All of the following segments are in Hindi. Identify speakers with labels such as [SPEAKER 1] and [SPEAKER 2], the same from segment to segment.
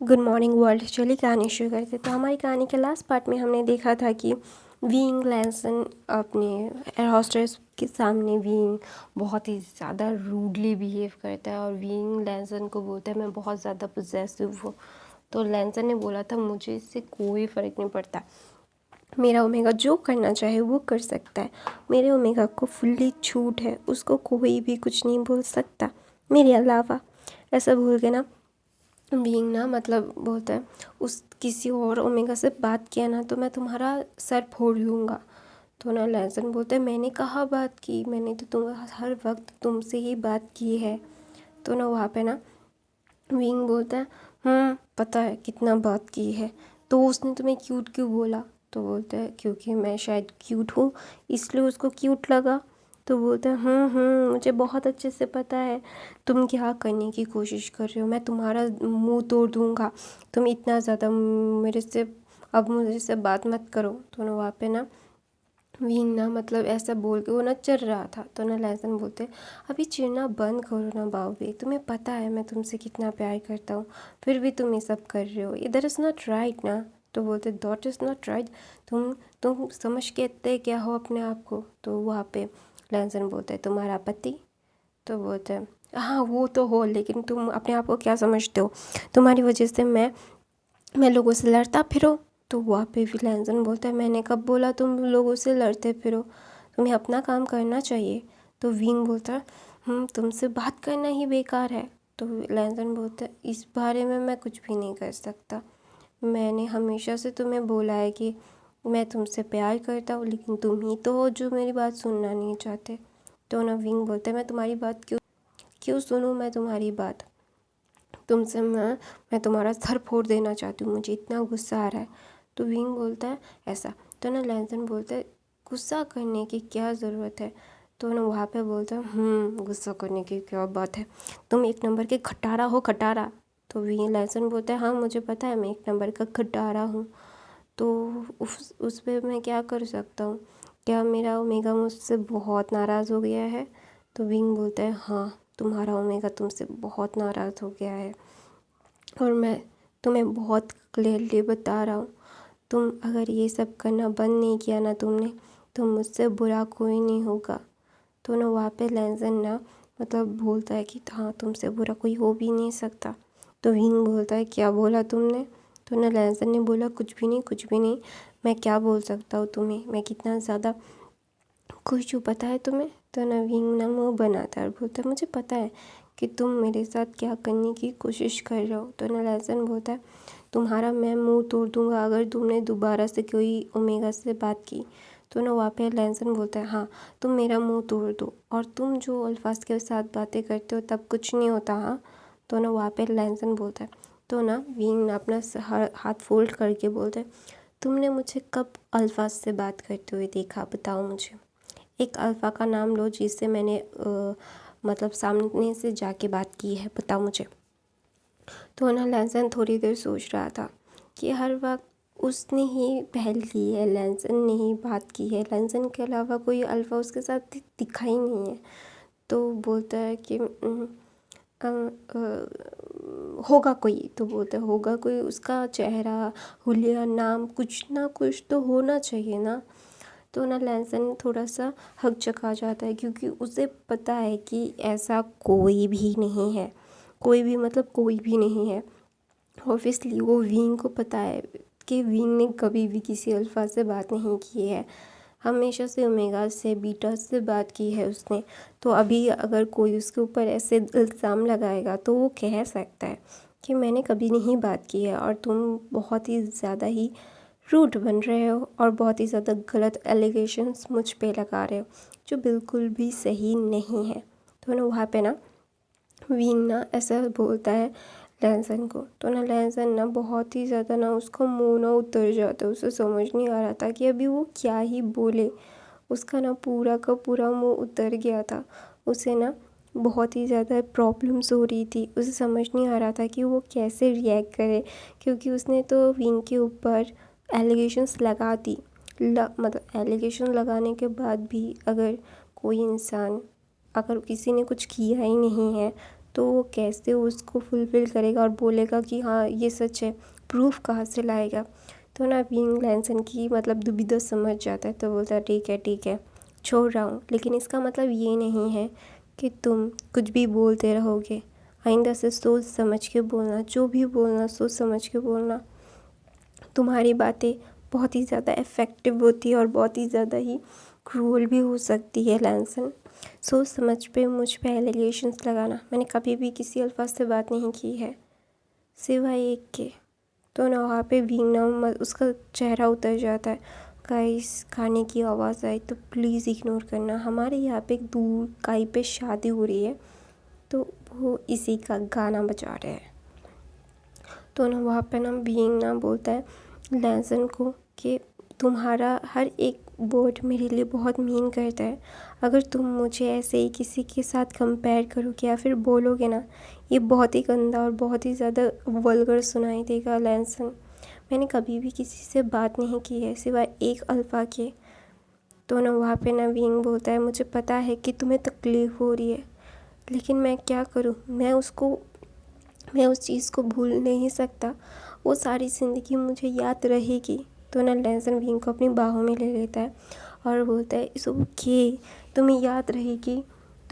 [SPEAKER 1] Good morning world. चलिए कहानी शुरू करते। तो हमारी कहानी के लास्ट पार्ट में हमने देखा था कि विंग लैंसन अपने एयर हॉस्टेस के सामने विंग बहुत ही ज़्यादा रूडली बिहेव करता है और विंग लैंसन को बोलता है मैं बहुत ज़्यादा पोजेसिव हूँ। तो लैंसन ने बोला था मुझे इससे कोई फ़र्क नहीं पड़ता, मेरा ओमेगा जो करना चाहे वो कर सकता है, मेरे ओमेगा को फुल्ली छूट है, उसको कोई भी कुछ नहीं बोल सकता मेरे अलावा। ऐसा बोल के ना बीइंग ना मतलब बोलता है उस किसी और ओमेगा से बात किया ना तो मैं तुम्हारा सर फोड़ लूँगा। तो ना लैंसन बोलता है मैंने कहा बात की, मैंने तो तुम हर वक्त तुमसे ही बात की है। तो ना वहाँ पे ना विंग बोलता है पता है कितना बात की है, तो उसने तुम्हें क्यूट क्यों बोला? तो बोलता है क्योंकि मैं शायद क्यूट हूँ इसलिए उसको क्यूट लगा। तो बोलता है मुझे बहुत अच्छे से पता है तुम क्या करने की कोशिश कर रहे हो, मैं तुम्हारा मुंह तोड़ दूँगा, तुम इतना ज़्यादा मेरे से अब मुझे से बात मत करो। तो ना वहाँ पे ना विंग ना मतलब ऐसा बोल के वो ना चिढ़ रहा था। तो ना लैंसन बोलते अभी चिढ़ना बंद करो ना बाबू, तुम्हें पता है मैं तुमसे कितना प्यार करता हूँ, फिर भी तुम ये सब कर रहे हो, इधर इज़ नॉट राइट ना। तो बोलते डॉट इज़ नॉट राइट, तुम समझ के इतने क्या हो अपने आप को? तो वहाँ पे लैंसन बोलता है तुम्हारा पति। तो बोलते हैं हाँ वो तो हो, लेकिन तुम अपने आप को क्या समझते हो, तुम्हारी वजह से मैं लोगों से लड़ता फिरो। तो वहाँ पे भी लैंसन बोलता है मैंने कब बोला तुम लोगों से लड़ते फिरो, तुम्हें अपना काम करना चाहिए। तो विंग बोलता है तुमसे बात करना ही बेकार है। तो लैंसन बोलता है इस बारे में मैं कुछ भी नहीं कर सकता, मैंने हमेशा से तुम्हें बोला है कि मैं तुमसे प्यार करता हूँ, लेकिन तुम ही तो हो जो मेरी बात सुनना नहीं चाहते। तो ना विंग बोलता है मैं तुम्हारी बात क्यों सुनूँ, मैं तुम्हारी बात तुमसे मैं तुम्हारा सर फोड़ देना चाहती हूँ, मुझे इतना गुस्सा आ रहा है। तो विंग बोलता है ऐसा। तो ना लैंसन बोलता है गुस्सा करने की क्या ज़रूरत है? तो ना वहाँ पे बोलता है गुस्सा करने की क्या बात है, तुम एक नंबर के खटारा हो, खटारा। तो विंग लैंसन बोलता है हाँ मुझे पता है मैं एक नंबर का खटारा हूँ, तो उस पर मैं क्या कर सकता हूँ, क्या मेरा ओमेगा मुझसे बहुत नाराज़ हो गया है? तो विंग बोलता है हाँ तुम्हारा ओमेगा तुमसे बहुत नाराज़ हो गया है और मैं तुम्हें बहुत क्लियरली बता रहा हूँ, तुम अगर ये सब करना बंद नहीं किया ना तुमने, तो मुझसे बुरा कोई नहीं होगा। तो ना वहाँ पे लैंसन ना मतलब बोलता है कि हाँ तुमसे बुरा कोई हो भी नहीं सकता। तो विंग बोलता है क्या बोला तुमने? तो ना लैंसन ने बोला कुछ भी नहीं कुछ भी नहीं, मैं क्या बोल सकता हूँ तुम्हें, मैं कितना ज़्यादा खुश हूँ पता है तुम्हें? तो ना विंग ना मुँह बनाता है और बोलता है मुझे पता है कि तुम मेरे साथ क्या करने की कोशिश कर रहे हो। तो ना लैंसन बोलता है तुम्हारा मैं मुंह तोड़ दूंगा अगर तुमने दोबारा से कोई ओमेगा से बात की। तो ना वहाँ पे लैंसन बोलता है हाँ तुम मेरा मुंह तोड़ दो, और तुम जो अल्फाज के साथ बातें करते हो तब कुछ नहीं होता हाँ। तो ना वहाँ पे लैंसन बोलता है। तो ना विंग ना अपना हाथ फोल्ड करके बोलता है तुमने मुझे कब अल्फाज से बात करते हुए देखा, बताओ मुझे, एक अल्फ़ा का नाम लो जिससे मैंने मतलब सामने से जाके बात की है, बताओ मुझे। तो ना लैंसन थोड़ी देर सोच रहा था कि हर वक्त उसने ही पहल की है, लैंसन ने ही बात की है, लैंसन के अलावा कोई अल्फ़ा उसके साथ दिखा ही नहीं है। तो बोलता है कि होगा कोई, तो बोलता है होगा कोई, उसका चेहरा, हुलिया, नाम, कुछ ना कुछ तो होना चाहिए ना। तो ना लैंसन थोड़ा सा हकचका जाता है क्योंकि उसे पता है कि ऐसा कोई भी नहीं है, कोई भी मतलब कोई भी नहीं है। ऑब्वियसली वो विंग को पता है कि विंग ने कभी भी किसी अल्फा से बात नहीं की है, हमेशा से ओमेगा से बीटा से बात की है उसने। तो अभी अगर कोई उसके ऊपर ऐसे इल्ज़ाम लगाएगा तो वो कह सकता है कि मैंने कभी नहीं बात की है और तुम बहुत ही ज़्यादा ही रूड बन रहे हो और बहुत ही ज़्यादा गलत एलिगेशंस मुझ पे लगा रहे हो जो बिल्कुल भी सही नहीं है। तो ना वहाँ पे ना विंग ना ऐसा बोलता है लैंसन को। तो ना लैंसन ना बहुत ही ज़्यादा ना उसका मुंह ना उतर जाता है, उसे समझ नहीं आ रहा था कि अभी वो क्या ही बोले, उसका ना पूरा का पूरा मुंह उतर गया था, उसे ना बहुत ही ज़्यादा प्रॉब्लम्स हो रही थी, उसे समझ नहीं आ रहा था कि वो कैसे रिएक्ट करे, क्योंकि उसने तो विंग के ऊपर एलिगेशंस लगा दी, मतलब एलिगेशन लगाने के बाद भी अगर कोई इंसान, अगर किसी ने कुछ किया ही नहीं है तो वो कैसे उसको फुलफ़िल करेगा और बोलेगा कि हाँ ये सच है, प्रूफ कहाँ से लाएगा। तो ना विंग लैंसन की मतलब दुविधा समझ जाता है, तो बोलता है ठीक है छोड़ रहा हूँ, लेकिन इसका मतलब ये नहीं है कि तुम कुछ भी बोलते रहोगे। आइंदा से सोच समझ के बोलना, जो भी बोलना सोच समझ के बोलना। तुम्हारी बातें बहुत ही ज़्यादा इफ़ेक्टिव होती है और बहुत ही ज़्यादा ही क्रूअल भी हो सकती है लैंसन। सोच समझ पे मुझ पे एलिगेशंस लगाना, मैंने कभी भी किसी अल्फाज से बात नहीं की है सिवाय एक के। तो ना वहाँ पे विंग उसका चेहरा उतर जाता है। गाइस खाने की आवाज़ आई तो प्लीज़ इग्नोर करना, हमारे यहाँ पे एक दूर कहीं पे शादी हो रही है, तो वो इसी का गाना बजा रहे हैं। तो ना वहाँ पे ना विंग ना बोलता है लैंसन को कि तुम्हारा हर एक वर्ड मेरे लिए बहुत मीन करता है। अगर तुम मुझे ऐसे ही किसी के साथ कंपेयर करोगे या फिर बोलोगे ना, ये बहुत ही गंदा और बहुत ही ज़्यादा वल्गर सुनाई देगा लैंसन। मैंने कभी भी किसी से बात नहीं की है सिवाय एक अल्फ़ा के। तो ना वहाँ पे ना विंग बोलता है मुझे पता है कि तुम्हें तकलीफ़ हो रही है, लेकिन मैं क्या करूँ, मैं उस चीज़ को भूल नहीं सकता, वो सारी ज़िंदगी मुझे याद रहेगी। तो ना लैंसन विंग को अपनी बाहों में ले लेता है और बोलता है इट्स ओके, तुम्हें याद रहेगी,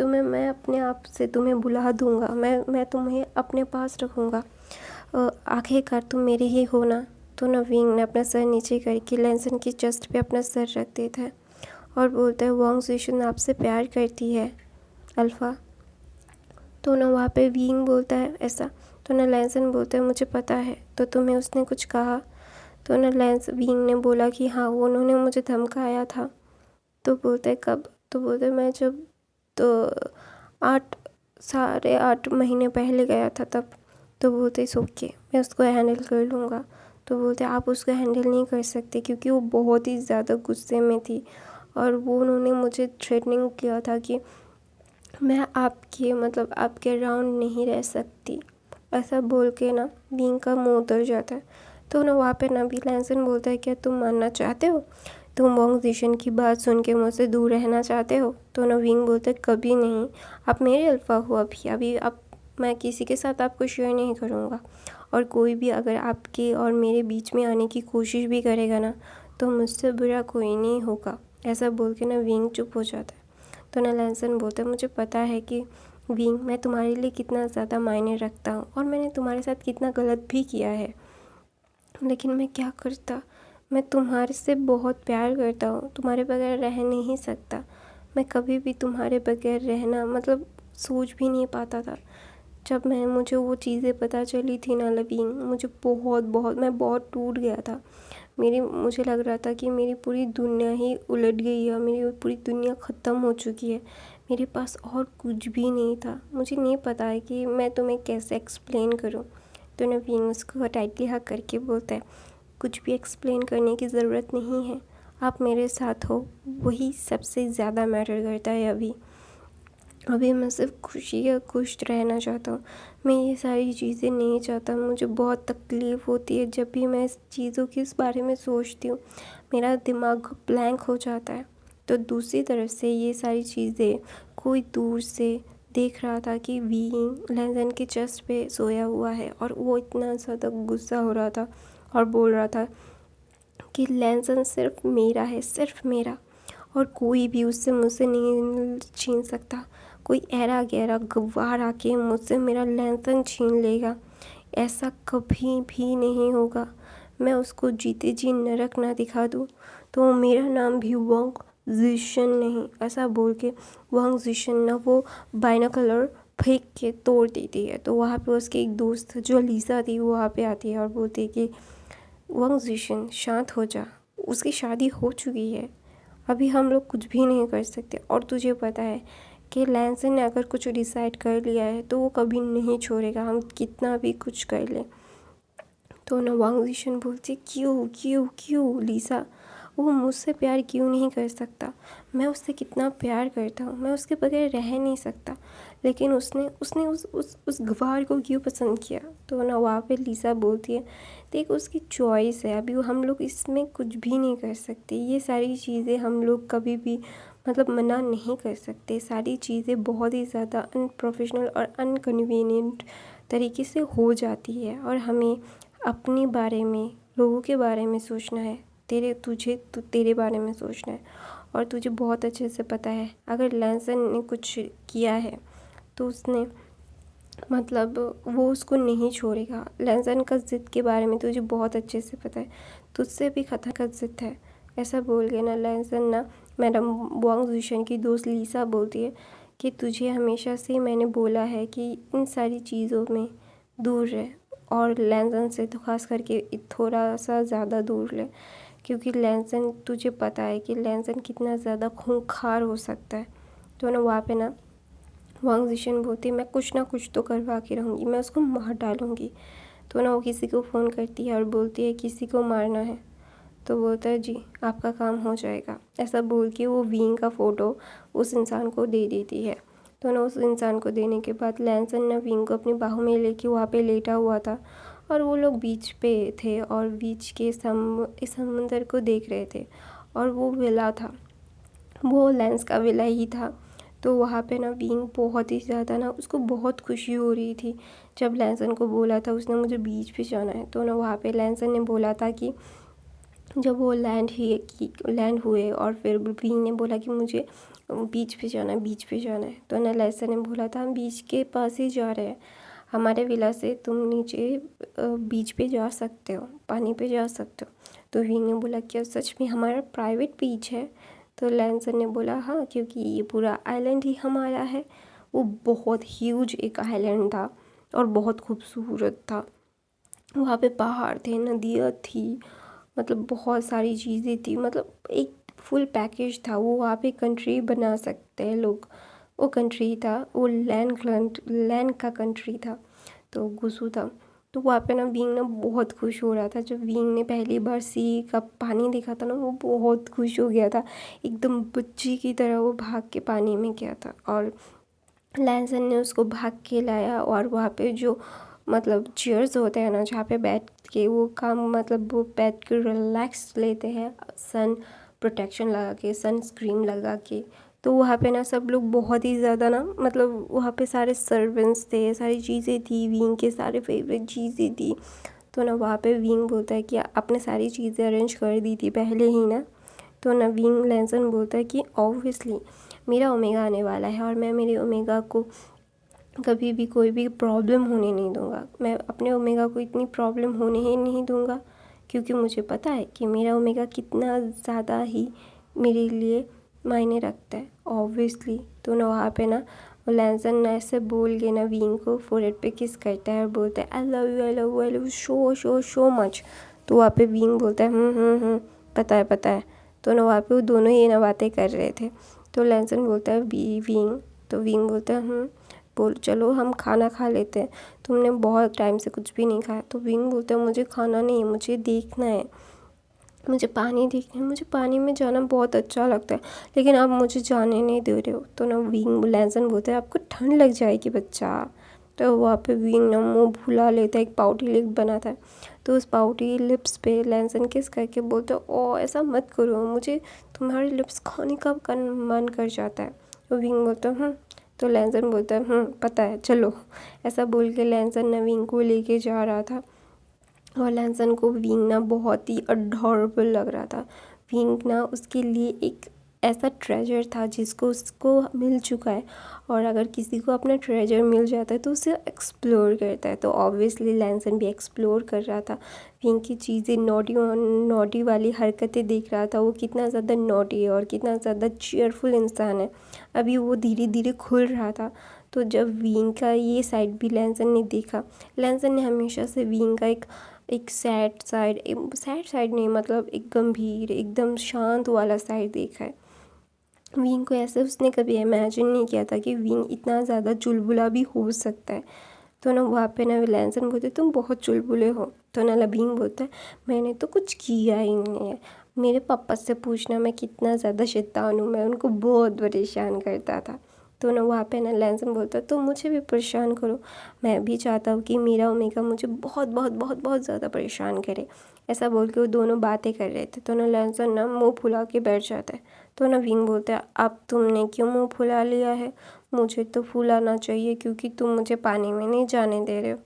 [SPEAKER 1] मैं अपने आप से तुम्हें बुला दूँगा, मैं तुम्हें अपने पास रखूँगा, आखिरकार तुम मेरे ही हो ना। तो ना विंग ने अपना सर नीचे करके लैंसन की चेस्ट पे अपना सर रख देता है और बोलता है वांग ज़िशन आपसे प्यार करती है अल्फ़ा। तो ना वहाँ पे विंग बोलता है ऐसा। तो ना लैंसन बोलता है मुझे पता है, तो तुम्हें उसने कुछ कहा। तो ना विंग ने बोला कि हाँ वो उन्होंने मुझे धमकाया था। तो बोलता है कब। तो बोलता है मैं जब तो 8 साढ़े 8 महीने पहले गया था तब। तो बोलते इट्स ओके, मैं उसको हैंडल कर लूँगा। तो बोलते आप उसको हैंडल नहीं कर सकते क्योंकि वो बहुत ही ज़्यादा गुस्से में थी और वो उन्होंने मुझे थ्रेटनिंग किया था कि मैं आपके अराउंड नहीं रह सकती। ऐसा बोल के ना विंग का मुंह उतर जाता है। तो ना वहाँ पे ना भी लैंसन बोलता है क्या तुम मानना चाहते हो, तुम वांग ज़िशन की बात सुन के मुझसे दूर रहना चाहते हो। तो ना विंग बोलता है कभी नहीं, आप मेरे अल्फ़ा हो, अभी अब मैं किसी के साथ आपको शेयर नहीं करूँगा, और कोई भी अगर आपके और मेरे बीच में आने की कोशिश भी करेगा ना, तो मुझसे बुरा कोई नहीं होगा। ऐसा बोल के ना विंग चुप हो जाता है। तो ना लैंसन बोलता है मुझे पता है कि विंग मैं तुम्हारे लिए कितना ज़्यादा मायने रखता हूँ और मैंने तुम्हारे साथ कितना गलत भी किया है, लेकिन मैं क्या करता, मैं तुम्हारे से बहुत प्यार करता हूँ, तुम्हारे बगैर रह नहीं सकता। मैं कभी भी तुम्हारे बगैर रहना सोच भी नहीं पाता था। जब मुझे वो चीज़ें पता चली थी ना लविंग, मुझे मैं बहुत टूट गया था। मुझे लग रहा था कि मेरी पूरी दुनिया ही उलट गई है, मेरी पूरी दुनिया ख़त्म हो चुकी है, मेरे पास और कुछ भी नहीं था। मुझे नहीं पता है कि मैं तुम्हें कैसे एक्सप्लेन करूं। तो नवीन उसको टाइटली हक करके बोलता है कुछ भी एक्सप्लेन करने की ज़रूरत नहीं है, आप मेरे साथ हो, वही सबसे ज़्यादा मैटर करता है। अभी मैं सिर्फ खुश रहना चाहता हूँ, मैं ये सारी चीज़ें नहीं चाहता। मुझे बहुत तकलीफ़ होती है जब भी मैं इस चीज़ों के इस बारे में सोचती हूँ, मेरा दिमाग ब्लैंक हो जाता है। तो दूसरी तरफ से ये सारी चीज़ें कोई दूर से देख रहा था कि विंग लैंसन के चेस्ट पे सोया हुआ है और वो इतना ज़्यादा गुस्सा हो रहा था और बोल रहा था कि लैंसन सिर्फ मेरा है, सिर्फ मेरा, और कोई भी उससे मुझसे नहीं छीन सकता। कोई ऐरा गहरा गवार आके मुझसे मेरा लैंसन छीन लेगा, ऐसा कभी भी नहीं होगा। मैं उसको जीते जी नरक ना दिखा दूँ तो मेरा नाम भी वांग ज़िशन नहीं। ऐसा बोल के वांग ज़िशन ना वो बाइनोकुलर फेंक के तोड़ देती है। तो वहाँ पे उसकी एक दोस्त जो लीसा थी वो वहाँ पे आती है और बोलती है कि वांग ज़िशन शांत हो जा, उसकी शादी हो चुकी है, अभी हम लोग कुछ भी नहीं कर सकते, और तुझे पता है कि लैंसन ने अगर कुछ डिसाइड कर लिया है तो वो कभी नहीं छोड़ेगा, हम कितना भी कुछ कर लें। तो ना वांग ज़िशन बोलती क्यों क्यों क्यों लीसा, वो मुझसे प्यार क्यों नहीं कर सकता, मैं उससे कितना प्यार करता हूँ, मैं उसके बगैर रह नहीं सकता, लेकिन उसने उसने उस गवार को क्यों पसंद किया। तो ना वहाँ पे लीसा बोलती है देख उसकी चॉइस है, अभी हम लोग इसमें कुछ भी नहीं कर सकते, ये सारी चीज़ें हम लोग कभी भी मतलब मना नहीं कर सकते। सारी चीज़ें बहुत ही ज़्यादा अनप्रोफेशनल और अनकन्वीनियंट तरीके से हो जाती है और हमें अपने बारे में, लोगों के बारे में सोचना है। तेरे बारे में सोचना है और तुझे बहुत अच्छे से पता है अगर लैंसन ने कुछ किया है तो उसने मतलब वो उसको नहीं छोड़ेगा। लैंसन का ज़िद के बारे में तुझे बहुत अच्छे से पता है, तुझसे भी खतरनाक ज़िद है। ऐसा बोल के ना लैंसन ना मैडम वांग ज़िशन की दोस्त लीसा बोलती है कि तुझे हमेशा से मैंने बोला है कि इन सारी चीज़ों में दूर रहे और लैंसन से तो खास करके थोड़ा सा ज़्यादा दूर रहे, क्योंकि लैंसन तुझे पता है कि लैंसन कितना ज़्यादा खूंखार हो सकता है। तो ना वहाँ पे ना वांग ज़िशन बोलती है मैं कुछ ना कुछ तो करवा के रहूँगी, मैं उसको मार डालूँगी। तो ना वो किसी को फ़ोन करती है और बोलती है किसी को मारना है, तो बोलता है जी आपका काम हो जाएगा। ऐसा बोल के वो विंग का फ़ोटो उस इंसान को दे देती है। तो ना उस इंसान को देने के बाद लैंसन ना विंग को अपनी बाहों में लेके वहाँ पे लेटा हुआ था और वो लोग बीच पे थे और बीच के समुंदर को देख रहे थे और वो विला था, वो लैंस का विला ही था। तो वहाँ पे ना विंग बहुत ही ज़्यादा ना उसको बहुत खुशी हो रही थी जब लैंसन को बोला था उसने मुझे बीच पे जाना है। तो ना वहाँ पे लैंसन ने बोला था कि जब वो लैंड हुए और फिर विंग ने बोला कि मुझे बीच पे जाना है, बीच पे जाना है। तो ना लैंसन ने बोला था हम बीच के पास ही जा रहे हैं, हमारे विला से तुम नीचे बीच पे जा सकते हो, पानी पे जा सकते हो। तो विंग ने बोला क्या सच में हमारा प्राइवेट बीच है? तो लैंसन ने बोला हाँ, क्योंकि ये पूरा आइलैंड ही हमारा है। वो बहुत ह्यूज एक आइलैंड था और बहुत खूबसूरत था। वहाँ पे पहाड़ थे, नदियाँ थी, मतलब बहुत सारी चीज़ें थी, मतलब एक फुल पैकेज था। वो वहाँ पे कंट्री बना सकते हैं लोग, वो कंट्री था, वो लैंड का कंट्री था, तो गुसू था। तो वहाँ पे ना विंग ना बहुत खुश हो रहा था। जब विंग ने पहली बार सी का पानी देखा था ना वो बहुत खुश हो गया था, एकदम बच्ची की तरह वो भाग के पानी में गया था और लैंसन ने उसको भाग के लाया। और वहाँ पे जो मतलब चेयर्स होते हैं ना जहाँ पे बैठ के वो काम मतलब वो बैठ के रिलैक्स लेते हैं सन प्रोटेक्शन लगा के, सन स्क्रीन लगा के। तो वहाँ पे ना सब लोग बहुत ही ज़्यादा ना मतलब वहाँ पे सारे सर्वेंट्स थे, सारी चीज़ें थी, विंग के सारे फेवरेट चीज़ें थी। तो ना वहाँ पे विंग बोलता है कि आपने सारी चीज़ें अरेंज कर दी थी पहले ही ना? तो ना विंग लैंसन बोलता है कि ऑब्वियसली मेरा ओमेगा आने वाला है और मैं मेरे ओमेगा को कभी भी कोई भी प्रॉब्लम होने नहीं दूंगा। मैं अपने ओमेगा को इतनी प्रॉब्लम होने ही नहीं दूंगा, क्योंकि मुझे पता है कि मेरा ओमेगा कितना ज़्यादा ही मेरे लिए मायने रखता है ऑब्वियसली। तो ना वहाँ पे ना लैंसन ना ऐसे बोल के ना विंग को फोरहेड पे किस करता है और बोलता है आई love you, I love you, I love you so much. तो वहाँ पे विंग बोलता है पता है। तो ना वहाँ पे वो दोनों ही ना बातें कर रहे थे। तो लैंसन बोलता है विंग, तो विंग बोलता है बोल चलो हम खाना खा लेते हैं, तुमने बहुत टाइम से कुछ भी नहीं खाया। तो विंग बोलता है मुझे खाना नहीं, मुझे देखना है, मुझे पानी देखना है, मुझे पानी में जाना बहुत अच्छा लगता है, लेकिन आप मुझे जाने नहीं दे रहे हो। तो ना विंग लैंसन बोलता है आपको ठंड लग जाएगी बच्चा। तो वहाँ पे विंग ना मुँह फुला लेता है, एक पाउटी लिप बनाता है। तो उस पाउटी लिप्स पे लैंसन किस करके बोलता है ओ ऐसा मत करो, मुझे तुम्हारे लिप्स खाने का मन कर जाता है। तो विंग बोलता है तो लैंसन बोलता है पता है चलो। ऐसा बोल के लैंसन ना विंग को लेके जा रहा था और लैंसन को विंग ना बहुत ही अडॉरेबल लग रहा था। विंग ना उसके लिए एक ऐसा ट्रेजर था जिसको उसको मिल चुका है, और अगर किसी को अपना ट्रेजर मिल जाता है तो उसे एक्सप्लोर करता है। तो ऑब्वियसली लैंसन भी एक्सप्लोर कर रहा था, विंग की चीज़ें नॉटी वाली हरकतें देख रहा था, वो कितना ज़्यादा नॉटी है और कितना ज़्यादा चीयरफुल इंसान है। अभी वो धीरे धीरे खुल रहा था। तो जब विंग का ये साइड भी लैंसन ने देखा, लैंसन ने हमेशा से विंग का एक सैड साइड नहीं, मतलब एक गंभीर एकदम शांत वाला साइड देखा है। विंग को ऐसे उसने कभी इमेजिन नहीं किया था कि विंग इतना ज़्यादा चुलबुला भी हो सकता है। तो ना वहाँ पे ना लैंसन बोलते तुम बहुत चुलबुले हो। तो ना विंग बोलता है मैंने तो कुछ किया ही नहीं है, मेरे पापा से पूछना मैं कितना ज़्यादा शैतान हूँ, मैं उनको बहुत परेशान करता था। तो ना वहाँ पे ना लैंसन बोलता है तो मुझे भी परेशान करो, मैं भी चाहता हूँ कि मेरा ओमेगा मुझे बहुत बहुत बहुत बहुत ज़्यादा परेशान करे। ऐसा बोल के वो दोनों बातें कर रहे थे। तो ना लैंसन ना मुँह फुला के बैठ जाता है। तो ना विंग बोलता है अब तुमने क्यों मुँह फुला लिया है, मुझे तो फुलाना चाहिए क्योंकि तुम मुझे पानी में नहीं जाने दे रहे हो।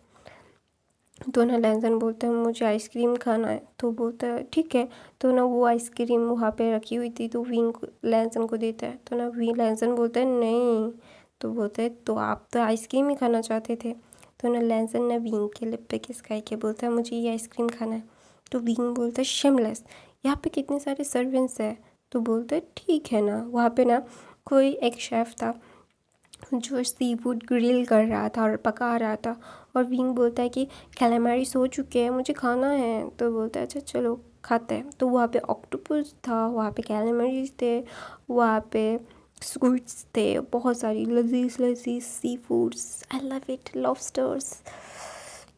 [SPEAKER 1] तो ना लैंसन बोलता है मुझे आइसक्रीम खाना है। तो बोलता है ठीक है। तो ना वो आइसक्रीम वहाँ पे रखी हुई थी तो विंग लैंसन को देता है। तो ना लैंसन बोलता है नहीं। तो बोलता है तो आप तो आइसक्रीम ही खाना चाहते थे। तो ना लैंसन ना विंग के लिप पे किस खाई के बोलता है मुझे ये आइसक्रीम खाना है। तो विंग बोलता है शिमलेस, यहाँ पे कितने सारे सर्वेंट्स हैं। तो बोलता है ठीक है ना। वहाँ पे ना कोई एक शेफ़ था जो सी फूड ग्रिल कर रहा था और पका रहा था। और विंग बोलता है कि कैलेमरीज हो चुके हैं, मुझे खाना है। तो बोलता है अच्छा चलो खाते हैं। तो वहाँ पे ऑक्टोपस था, वहाँ पे कैलेमरीज थे, वहाँ पे स्क्विड्स थे, बहुत सारी लजीज लजीज sea foods. I love it. Lobsters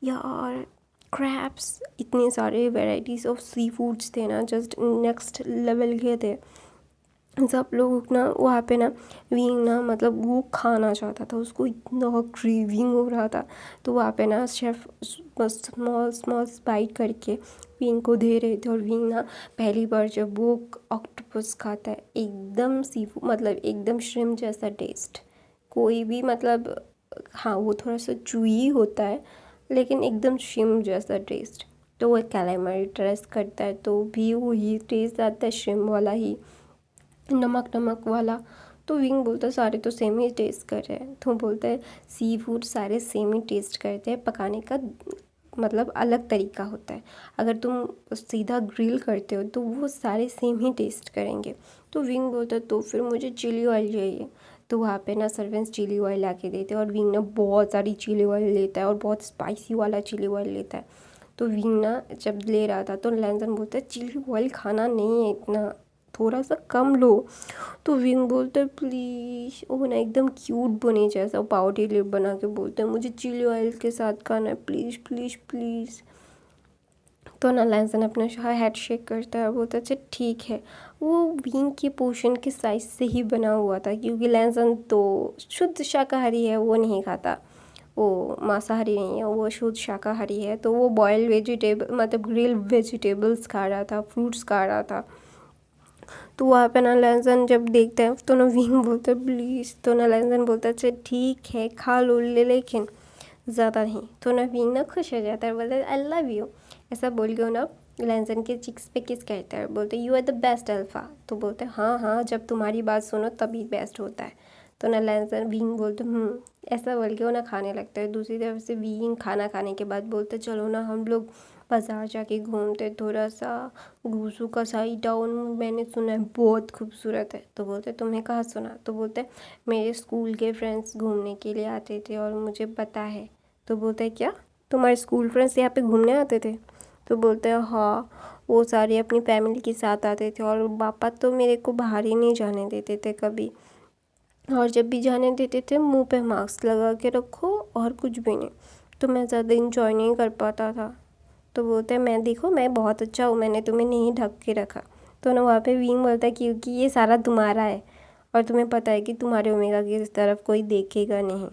[SPEAKER 1] यार, क्रैब्स, इतने सारे वेराइटीज़ ऑफ सी फूड्स थे ना, जस्ट नेक्स्ट लेवल के थे। सब लोग ना वहाँ पे ना विंग ना मतलब वो खाना चाहता था, उसको इतना क्रेविंग हो रहा था। तो वहाँ पे ना शेफ़ बस स्मॉल स्मॉल बाइट करके विंग को दे रहे थे। और विंग ना पहली बार जब वो ऑक्टोपस खाता है एकदम सी मतलब एकदम श्रिम्प जैसा टेस्ट। कोई भी मतलब हाँ वो थोड़ा सा चूई होता है लेकिन एकदम श्रिम्प जैसा टेस्ट। तो वो कैलेमरी ट्रेस करता है तो भी वही टेस्ट आता है, श्रिम्प वाला ही, नमक नमक वाला। तो विंग बोलता है सारे तो सेम ही टेस्ट कर रहे हैं। तो बोलता है सी फूड सारे सेम ही टेस्ट करते हैं, पकाने का मतलब अलग तरीका होता है। अगर तुम सीधा ग्रिल करते हो तो वो सारे सेम ही टेस्ट करेंगे। तो विंग बोलता है तो फिर मुझे चिली ऑयल चाहिए। तो वहाँ पे ना सर्वेंट्स चिली ऑयल ला के देते हैं और विंग ना बहुत सारी चिली ऑयल लेता है और बहुत स्पाइसी वाला चिली ऑयल लेता है। तो विंग ना जब ले रहा था तो लैंसन बोलता है चिली ऑयल खाना नहीं है इतना, थोड़ा सा कम लो। तो विंग बोलता है प्लीज़, वो ना एकदम क्यूट बने जैसा पाउटी लिप बना के बोलते हैं मुझे चिली ऑयल के साथ खाना है, प्लीज़ प्लीज़ प्लीज़। तो ना लैंसन अपना हेड शेक करता है, बोलता है अच्छा ठीक है। वो विंग के पोर्शन के साइज से ही बना हुआ था क्योंकि लैंसन तो शुद्ध शाकाहारी है, वो नहीं खाता, वो मांसाहारी नहीं है, वो शुद्ध शाकाहारी है। तो वो बॉयल्ड वेजिटेबल मतलब ग्रिल वेजिटेबल्स खा रहा था, फ्रूट्स खा रहा था। तो वहाँ पे ना लैंसन जब देखते हैं तो ना विंग बोलता है प्लीज़। तो ना लैंसन बोलता है अच्छा ठीक है खा लो लेकिन ज़्यादा नहीं। तो ना विंग ना खुश हो जाता है, बोलता है आई लव यू। ऐसा बोल के ना लैंसन के चिक्स पे किस कहता है, बोलते you are the best alpha. तो बोलते हैं हाँ हाँ जब तुम्हारी बात सुनो तभी बेस्ट होता है। तो ना लैंसन विंग बोलते ऐसा बोल के वो ना खाने लगता है। दूसरी तरफ से विंग खाना खाने के बाद बोलते चलो ना हम लोग बाज़ार जाके घूमते, थोड़ा सा घूसू का साइड टाउन मैंने सुना है बहुत खूबसूरत है। तो बोलते तुम्हें कहाँ सुना। तो बोलते मेरे स्कूल के फ्रेंड्स घूमने के लिए आते थे और मुझे पता है। तो बोलते हैं क्या तुम्हारे स्कूल फ्रेंड्स यहाँ पे घूमने आते थे। तो बोलते हैं हाँ वो सारे अपनी फैमिली के साथ आते थे और पापा तो मेरे को बाहर ही नहीं जाने देते थे कभी, और जब भी जाने देते थे मुंह पे मास्क लगा के रखो और कुछ भी नहीं। तो मैं ज़्यादा इंजॉय नहीं कर पाता था। तो बोलते हैं मैं देखो मैं बहुत अच्छा हूँ, मैंने तुम्हें नहीं ढक के रखा। तो ना वहाँ पे विंग बोलता है क्योंकि ये सारा तुम्हारा है और तुम्हें पता है कि तुम्हारे ओमेगा की इस तरफ कोई देखेगा नहीं।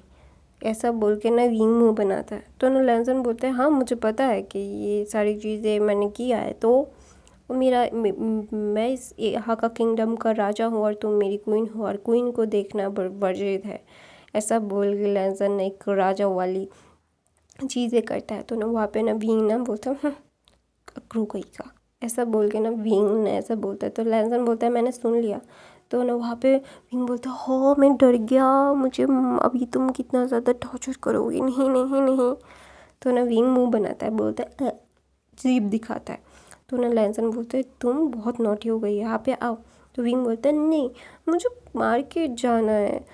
[SPEAKER 1] ऐसा बोल के ना विंग मुँह बनाता है। तो ना लैंसन बोलते हैं हाँ मुझे पता है कि ये सारी चीज़ें मैंने किया है, तो मैं इस यहाँ का किंगडम का राजा हूँ और तुम मेरी क्वीन हो और क्वीन को देखना वर्जित है। ऐसा बोल के लैंसन एक राजा वाली चीज़ें करता है। तो ना वहाँ पे ना विंग ना बोलता अक्रू कोई का, ऐसा बोल के ना विंग ने ऐसा बोलता है। तो लैंसन बोलता है मैंने सुन लिया। तो ना वहाँ पे विंग बोलता है हाँ मैं डर गया, मुझे अभी तुम कितना ज़्यादा टॉर्चर करोगे, नहीं नहीं नहीं। तो ना विंग मुंह बनाता है, बोलता है जीभ दिखाता है। तो ना लैंसन बोलता है तुम बहुत नॉटी हो गई, यहाँ पे आओ। तो विंग बोलता है नहीं मुझे मार्केट जाना है,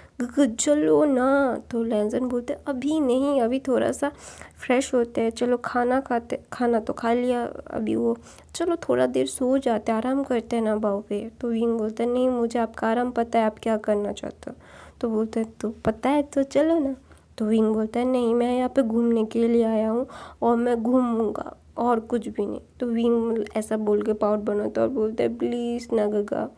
[SPEAKER 1] चलो ना। तो लैंसन बोलते हैं अभी नहीं, अभी थोड़ा सा फ्रेश होते हैं, चलो खाना खाते, खाना तो खा लिया अभी वो, चलो थोड़ा देर सो जाते आराम करते हैं ना बाव पे। तो विंग बोलता है नहीं मुझे आपका आराम पता है, आप क्या करना चाहते हो। तो बोलते हैं तो पता है तो चलो ना। तो विंग बोलता है नहीं मैं यहाँ पे घूमने के लिए आया हूँ और मैं घूमूंगा और कुछ भी नहीं। तो विंग ऐसा बोल के पाउट बनाता है और बोलता है प्लीज़ ना गगा।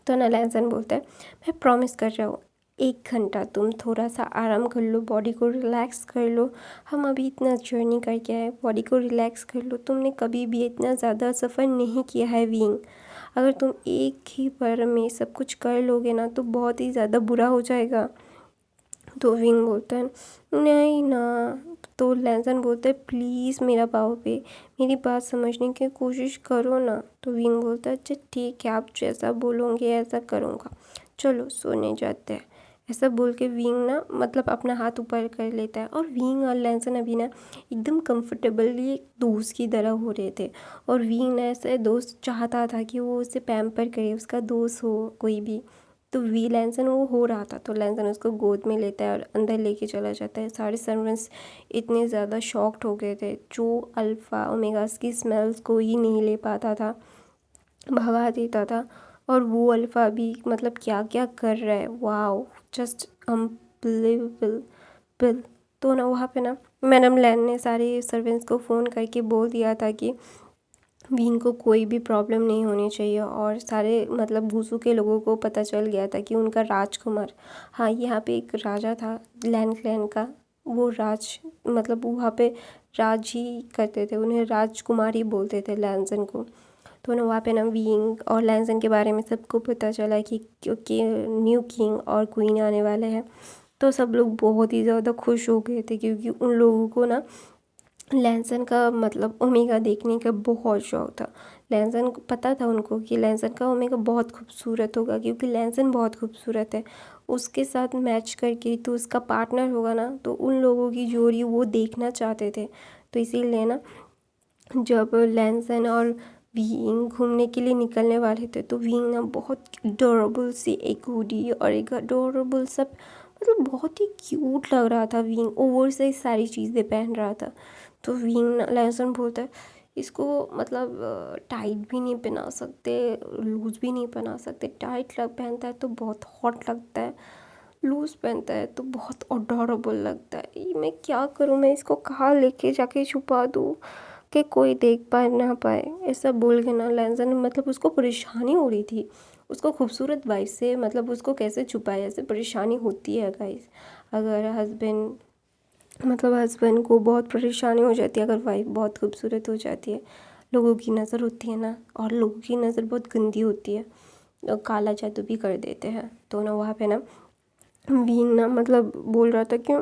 [SPEAKER 1] तो ना लैंसन बोलता है मैं प्रॉमिस कर रहा हूँ 1 घंटा तुम थोड़ा सा आराम कर लो, बॉडी को रिलैक्स कर लो। हम अभी इतना जर्नी करके आए, बॉडी को रिलैक्स कर लो। तुमने कभी भी इतना ज़्यादा सफ़र नहीं किया है व्यूइंग। अगर तुम एक ही बार में सब कुछ कर लोगे ना तो बहुत ही ज़्यादा बुरा हो जाएगा। तो विंग बोलता है नहीं ना। तो लैंसन बोलता है प्लीज़ मेरा पाव पे, मेरी बात समझने की कोशिश करो ना। तो विंग बोलता है अच्छा ठीक है, आप जैसा बोलोगे ऐसा करूँगा, चलो सोने जाते हैं। ऐसा बोल के विंग ना मतलब अपना हाथ ऊपर कर लेता है। और विंग और लैंसन अभी ना एकदम कंफर्टेबली एक दोस्त की तरह हो रहे थे। और विंग ना ऐसे दोस्त चाहता था कि वो उसे पैम्पर करे, उसका दोस्त हो कोई भी। तो वी लैंसन वो हो रहा था, तो लैंसन उसको गोद में लेता है और अंदर लेके चला जाता है। सारे सर्वेंट्स इतने ज़्यादा शॉक्ड हो गए थे। जो अल्फ़ा ओमेगास की स्मेल्स को ही नहीं ले पाता था, भगा देता था। और वो अल्फ़ा भी मतलब क्या क्या कर रहा है, वाओ, जस्ट अनबिलीवेबल। तो ना वहाँ पे ना मैडम लैन ने सारे सर्वेंट्स को फ़ोन करके बोल दिया था कि वीन को कोई भी प्रॉब्लम नहीं होनी चाहिए। और सारे मतलब घूसू के लोगों को पता चल गया था कि उनका राजकुमार, हाँ यहाँ पे एक राजा था लैंड क्लैन का, वो राज मतलब वहाँ पे राज ही करते थे, उन्हें राजकुमार ही बोलते थे लैंसन को। तो ना वहाँ पे ना विंग और लैंसन के बारे में सबको पता चला कि क्योंकि न्यू किंग और क्वीन आने वाले हैं। तो सब लोग बहुत ही ज़्यादा खुश हो गए थे क्योंकि उन लोगों को ना लैंसन का मतलब ओमेगा देखने का बहुत शौक था। लैंसन को पता था उनको कि लैंसन का ओमेगा बहुत खूबसूरत होगा, क्योंकि लैंसन बहुत खूबसूरत है। उसके साथ मैच करके तो उसका पार्टनर होगा ना, तो उन लोगों की जोड़ी वो देखना चाहते थे। तो इसीलिए ना जब लैंसन और विंग घूमने के लिए निकलने वाले थे तो विंग ना बहुत अडोरेबल सी एक हुडी और एक अडोरेबल सब मतलब बहुत ही क्यूट लग रहा था। विंग ओवर से सारी चीज़ें पहन रहा था। तो विंग लैंसन बोलता है इसको मतलब टाइट भी नहीं पहना सकते, लूज़ भी नहीं पहना सकते। टाइट पहनता है तो बहुत हॉट लगता है, लूज़ पहनता है तो बहुत अडोरेबल लगता है। ये मैं क्या करूँ, मैं इसको कहाँ लेके जाके छुपा दूँ कि कोई देख पाए ना पाए। ऐसा बोल के ना लैंसन मतलब उसको परेशानी हो रही थी, उसको खूबसूरत वाइफ से मतलब उसको कैसे छुपाए, ऐसे परेशानी होती है गाइस। अगर हस्बैंड को बहुत परेशानी हो जाती है अगर वाइफ बहुत खूबसूरत हो जाती है। लोगों की नज़र होती है ना, और लोगों की नज़र बहुत गंदी होती है, काला जादू भी कर देते हैं। तो ना वहाँ पे ना बीइंग ना मतलब बोल रहा था कि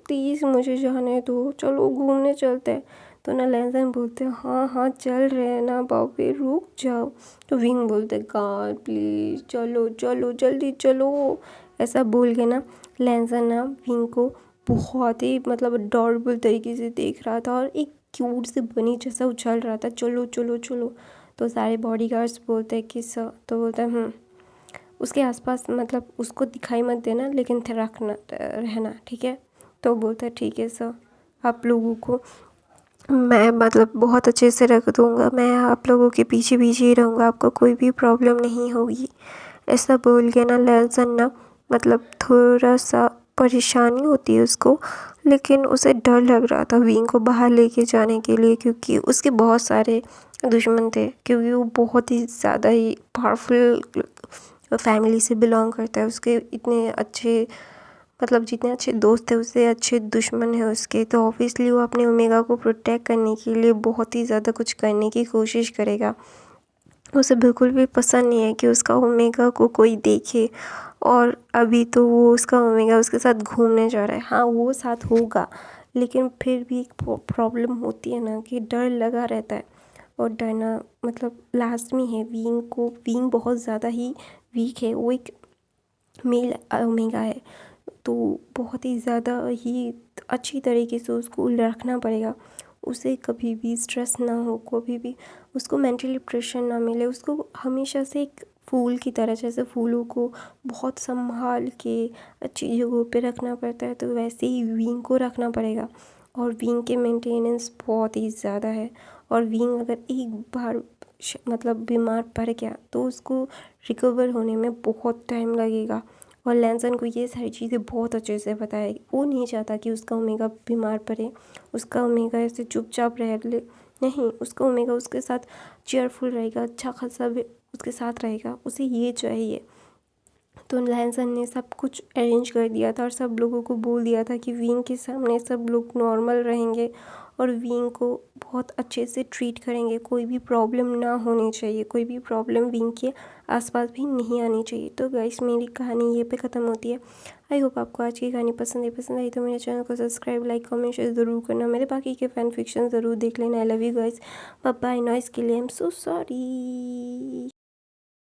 [SPEAKER 1] प्लीज़ मुझे जाने दो, चलो घूमने चलते हैं। तो ना लैंसन बोलते हैं हाँ हाँ चल रहे हैं ना बाबे, रुक जाओ। तो विंग बोलते गॉड प्लीज़ चलो चलो जल्दी चलो। ऐसा बोल के ना लैंसन ना विंग को बहुत ही मतलब अडोरेबल तरीके से देख रहा था और एक क्यूट से बनी जैसा उछल रहा था, चलो चलो चलो। तो सारे बॉडीगार्ड्स बोलते हैं कि सर, तो बोलता है उसके आसपास मतलब उसको दिखाई मत देना, लेकिन रखना रहना, ठीक है। तो बोलता है ठीक है सर, आप लोगों को मैं मतलब बहुत अच्छे से रख दूँगा, मैं आप लोगों के पीछे पीछे ही रहूँगा, आपको कोई भी प्रॉब्लम नहीं होगी। ऐसा बोल के ना लैंसन ना मतलब थोड़ा सा परेशानी होती है उसको, लेकिन उसे डर लग रहा था विंग को बाहर लेके जाने के लिए, क्योंकि उसके बहुत सारे दुश्मन थे, क्योंकि वो बहुत ही ज़्यादा ही पावरफुल फैमिली से बिलोंग करता है। उसके इतने अच्छे मतलब जितने अच्छे दोस्त थे उससे अच्छे दुश्मन है उसके। तो ऑब्वियसली वो अपने ओमेगा को प्रोटेक्ट करने के लिए बहुत ही ज़्यादा कुछ करने की कोशिश करेगा। उसे बिल्कुल भी पसंद नहीं है कि उसका ओमेगा को कोई देखे। और अभी तो वो उसका ओमेगा उसके साथ घूमने जा रहा है, हाँ वो साथ होगा, लेकिन फिर भी एक प्रॉब्लम होती है ना कि डर लगा रहता है। और डरना मतलब लाजमी है। विंग बहुत ज़्यादा ही वीक है, वो एक मेल ओमेगा है, तो बहुत ही ज़्यादा ही अच्छी तरीके से उसको रखना पड़ेगा। उसे कभी भी स्ट्रेस ना हो, कभी भी उसको मेंटली प्रेशर ना मिले। उसको हमेशा से एक फूल की तरह, जैसे फूलों को बहुत संभाल के अच्छी जगहों पे रखना पड़ता है, तो वैसे ही विंग को रखना पड़ेगा। और विंग के मेंटेनेंस बहुत ही ज़्यादा है। और विंग अगर एक बार मतलब बीमार पड़ गया तो उसको रिकवर होने में बहुत टाइम लगेगा। और लैंसन को ये सारी चीज़ें बहुत अच्छे से पता है। वो नहीं चाहता कि उसका ओमेगा बीमार पड़े, उसका ओमेगा ऐसे चुपचाप रह ले, नहीं, उसका ओमेगा उसके साथ चेयरफुल रहेगा, अच्छा खासा भी उसके साथ रहेगा, उसे ये चाहिए। तो लैनसन ने सब कुछ अरेंज कर दिया था और सब लोगों को बोल दिया था कि विंग के सामने सब लोग नॉर्मल रहेंगे और विंग को बहुत अच्छे से ट्रीट करेंगे, कोई भी प्रॉब्लम ना होनी चाहिए, कोई भी प्रॉब्लम विंग के आसपास भी नहीं आनी चाहिए। तो गाइस मेरी कहानी ये पे ख़त्म होती है। आई होप आपको आज की कहानी पसंद आई तो मेरे चैनल को सब्सक्राइब, लाइक, कमेंट, शेयर ज़रूर करना। मेरे बाकी के फैन फिक्शन ज़रूर देख लेना। I love you guys, bye bye. Noise के लिए आई एम सो सॉरी।